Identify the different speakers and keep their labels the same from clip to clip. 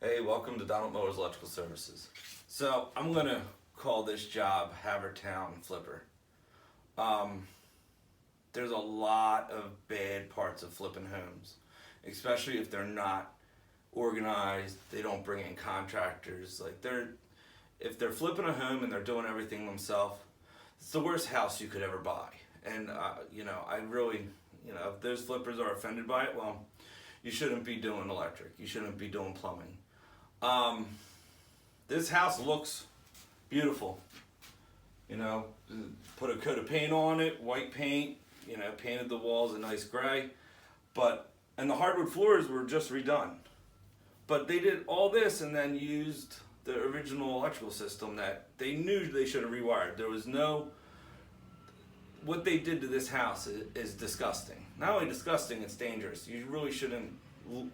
Speaker 1: Hey, welcome to Donald Miller's Electrical Services. So I'm gonna call this job Havertown Flipper. Um, there's a lot of bad parts of flipping homes, especially if they're not organized. They don't bring in contractors. If they're flipping a home and they're doing everything themselves, it's the worst house you could ever buy. And I really, if those flippers are offended by it, well, you shouldn't be doing electric. You shouldn't be doing plumbing. Um, this house looks beautiful. You know, put a coat of paint on it, white paint. Painted the walls a nice gray, and the hardwood floors were just redone. But they did all this and then used the original electrical system that they knew they should have rewired. There was no. What they did to this house is disgusting. Not only disgusting, it's dangerous. You really shouldn't.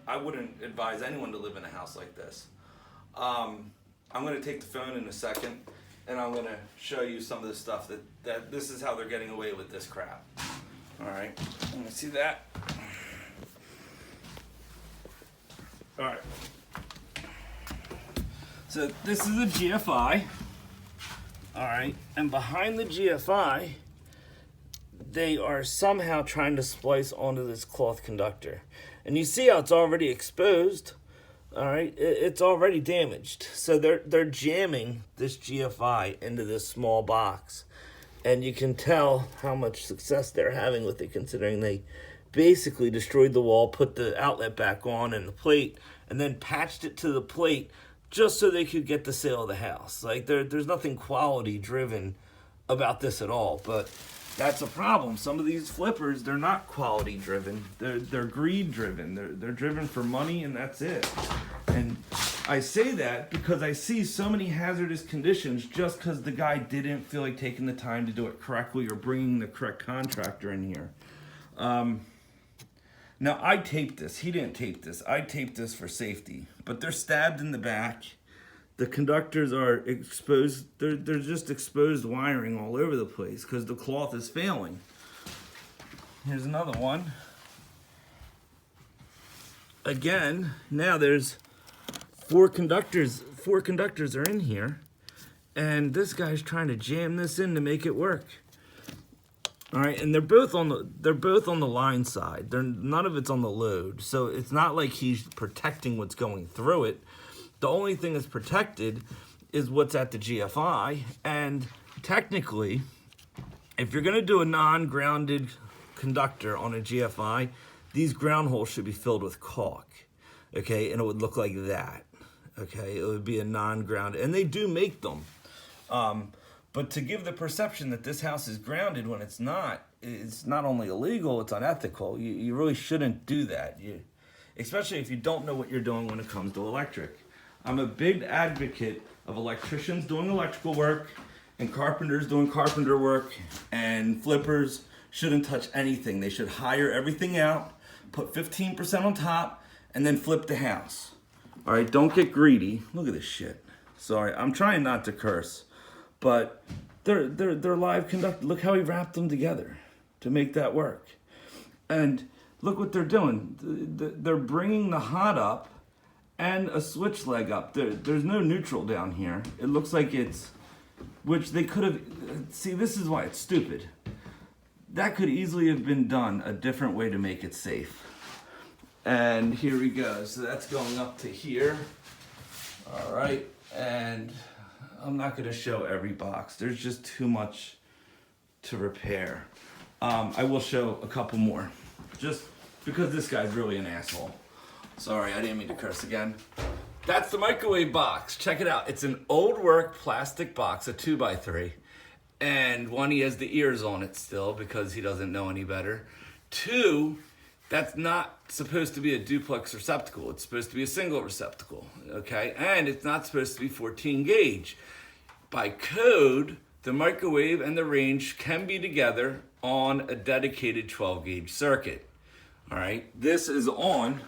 Speaker 1: I wouldn't advise anyone to live in a house like this. I'm going to take the phone in a second, and I'm going to show you some of the stuff that this is how they're getting away with this crap. All right, let me see that. All right. So this is a GFI. All right, and behind the GFI, they are somehow trying to splice onto this cloth conductor. And you see how it's already exposed. All right, it's already damaged. So they're jamming this GFI into this small box. And you can tell how much success they're having with it, considering they basically destroyed the wall, put the outlet back on and the plate, and then patched it to the plate just so they could get the sale of the house. Like, there's nothing quality driven about this at all, but that's a problem. Some of these flippers, they're not quality driven. They're greed driven. They're driven for money, and that's it. And I say that because I see so many hazardous conditions just because the guy didn't feel like taking the time to do it correctly or bringing the correct contractor in here. Now, I taped this. He didn't tape this. I taped this for safety. But they're stabbed in the back. The conductors are exposed. They're just exposed wiring all over the place because the cloth is failing. Here's another one. Again, now there's four conductors are in here, and this guy's trying to jam this in to make it work. All right, and they're both on the line side. None of it's on the load, so it's not like he's protecting what's going through it. The only thing that's protected is what's at the GFI, and technically, if you're gonna do a non-grounded conductor on a GFI, these ground holes should be filled with caulk, okay, and it would look like that. Okay, it would be a non-grounded, and they do make them. But to give the perception that this house is grounded when it's not only illegal, it's unethical. You really shouldn't do that, especially if you don't know what you're doing when it comes to electric. I'm a big advocate of electricians doing electrical work and carpenters doing carpenter work, and flippers shouldn't touch anything. They should hire everything out, put 15% on top, and then flip the house. All right, don't get greedy. Look at this shit. Sorry, I'm trying not to curse, but they're live conductor. Look how he wrapped them together to make that work. And look what they're doing. They're bringing the hot up and a switch leg up. There's no neutral down here. It looks like which they could have. See, this is why it's stupid. That could easily have been done a different way to make it safe. And here we go. So that's going up to here. All right. And I'm not going to show every box. There's just too much to repair. I will show a couple more. Just because this guy's really an asshole. Sorry, I didn't mean to curse again. That's the microwave box. Check it out. It's an old work plastic box, a 2x3. And one, he has the ears on it still because he doesn't know any better. Two, that's not supposed to be a duplex receptacle. It's supposed to be a single receptacle, okay? And it's not supposed to be 14 gauge. By code, the microwave and the range can be together on a dedicated 12 gauge circuit, all right? This is on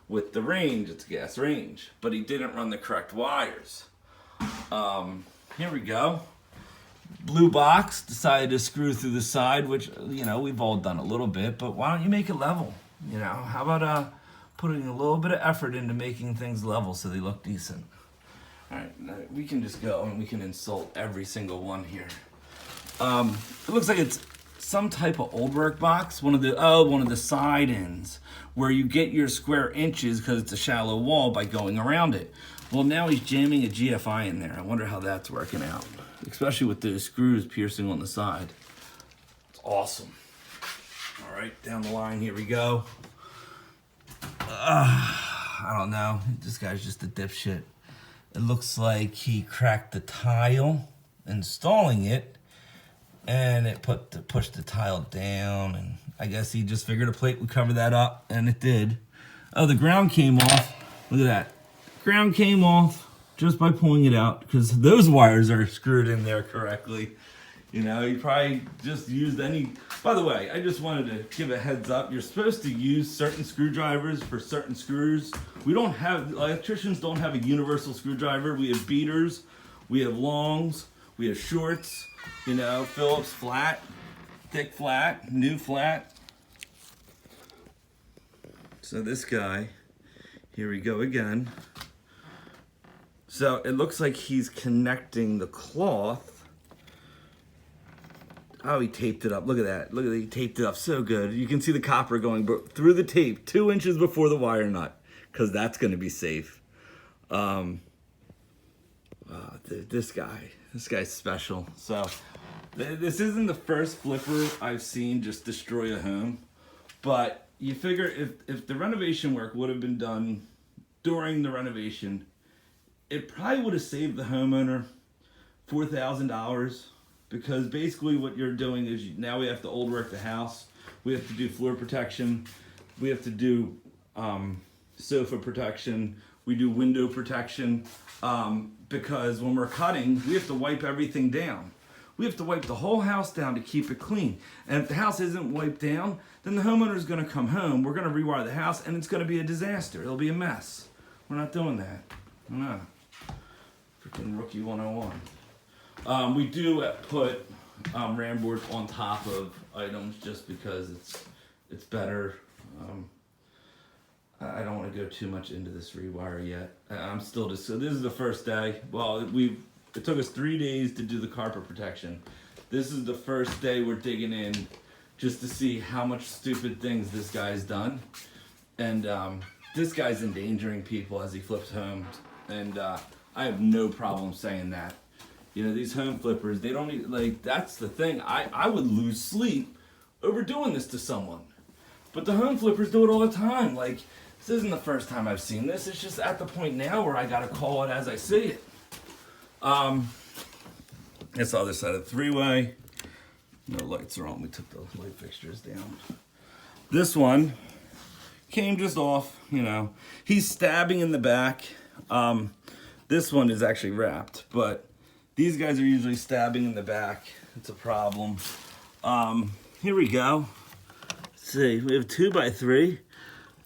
Speaker 1: with the range, it's gas range, but he didn't run the correct wires. Here we go. Blue box, decided to screw through the side, which, we've all done a little bit, but why don't you make it level? How about putting a little bit of effort into making things level so they look decent. All right, now we can just go and we can insult every single one here. It looks like it's some type of old work box, one of the side ends where you get your square inches because it's a shallow wall by going around it. Well, now he's jamming a GFI in there. I wonder how that's working out, especially with those screws piercing on the side. It's awesome. All right, down the line, here we go. I don't know. This guy's just a dipshit. It looks like he cracked the tile installing it, and it pushed the tile down, and I guess he just figured a plate would cover that up, and it did. Oh, the ground came off. Look at that. Ground came off just by pulling it out because those wires are screwed in there correctly. You know, you probably just used any... By the way, I just wanted to give a heads up. You're supposed to use certain screwdrivers for certain screws. We don't have... Electricians don't have a universal screwdriver. We have beaters. We have longs. We have shorts. You know, Phillips flat, thick flat, new flat. So this guy, here we go again. So it looks like he's connecting the cloth. Oh, he taped it up. Look at that. Look at that. He taped it up so good. You can see the copper going through the tape 2 inches before the wire nut, because that's going to be safe. This guy's special. So this isn't the first flipper I've seen just destroy a home, but you figure if the renovation work would have been done during the renovation, it probably would have saved the homeowner $4,000. Because basically what you're doing is now we have to old work the house. We have to do floor protection. We have to do sofa protection. We do window protection. Because when we're cutting, we have to wipe everything down. We have to wipe the whole house down to keep it clean. And if the house isn't wiped down, then the homeowner's going to come home. We're going to rewire the house, and it's going to be a disaster. It'll be a mess. We're not doing that. No. Freaking Rookie 101. We do put ram boards on top of items just because it's better. I don't want to go too much into this rewire yet. I'm still just, so this is the first day. Well, it took us 3 days to do the carpet protection. This is the first day we're digging in just to see how much stupid things this guy's done. And this guy's endangering people as he flips homes. And I have no problem saying that. You know, these home flippers, they don't even, like, that's the thing. I would lose sleep over doing this to someone. But the home flippers do it all the time. Like, this isn't the first time I've seen this. It's just at the point now where I got to call it as I see it. That's the other side of the three-way. No lights are on. We took the light fixtures down. This one came just off, you know. He's stabbing in the back. This one is actually wrapped, but these guys are usually stabbing in the back. It's a problem. Here we go. Let's see, we have 2x3,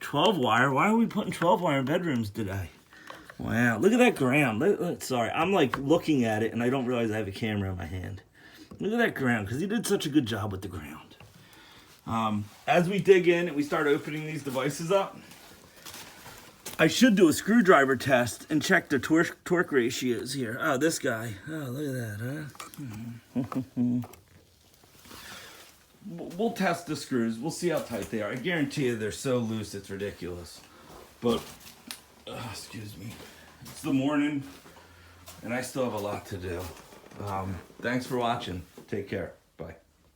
Speaker 1: 12 wire. Why are we putting 12 wire in bedrooms today? Wow, look at that ground. Look, sorry, I'm like looking at it and I don't realize I have a camera in my hand. Look at that ground, because he did such a good job with the ground. As we dig in and we start opening these devices up, I should do a screwdriver test and check the torque ratios here. Oh, this guy. Oh, look at that, huh? We'll test the screws. We'll see how tight they are. I guarantee you they're so loose it's ridiculous. But, excuse me. It's the morning, and I still have a lot to do. Thanks for watching. Take care. Bye.